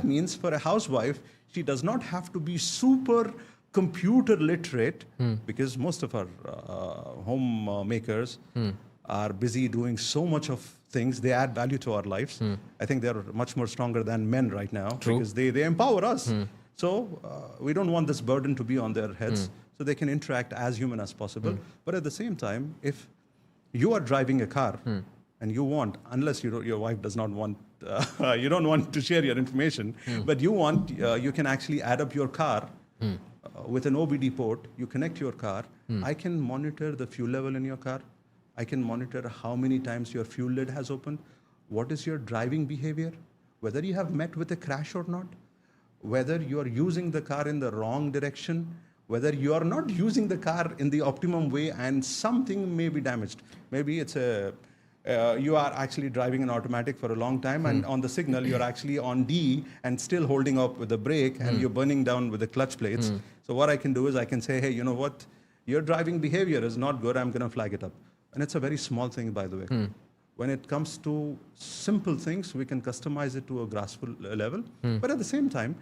means for a housewife, she does not have to be super computer literate because most of our homemakers are busy doing so much of things. They add value to our lives. I think they're much more stronger than men right now because they empower us. So we don't want this burden to be on their heads so they can interact as human as possible. But at the same time, if you are driving a car and you want, unless your wife does not want, you don't want to share your information, but you want, you can actually add up your car with an OBD port. You connect your car. I can monitor the fuel level in your car. I can monitor how many times your fuel lid has opened. What is your driving behavior? Whether you have met with a crash or not. Whether you are using the car in the wrong direction. Whether you are not using the car in the optimum way and something may be damaged. Maybe it's you are actually driving an automatic for a long time and on the signal you're actually on D and still holding up with the brake and you're burning down with the clutch plates. So what I can do is I can say, hey, you know what? Your driving behavior is not good. I'm going to flag it up. And it's a very small thing, by the way. When it comes to simple things, we can customize it to a graspable level. But at the same time,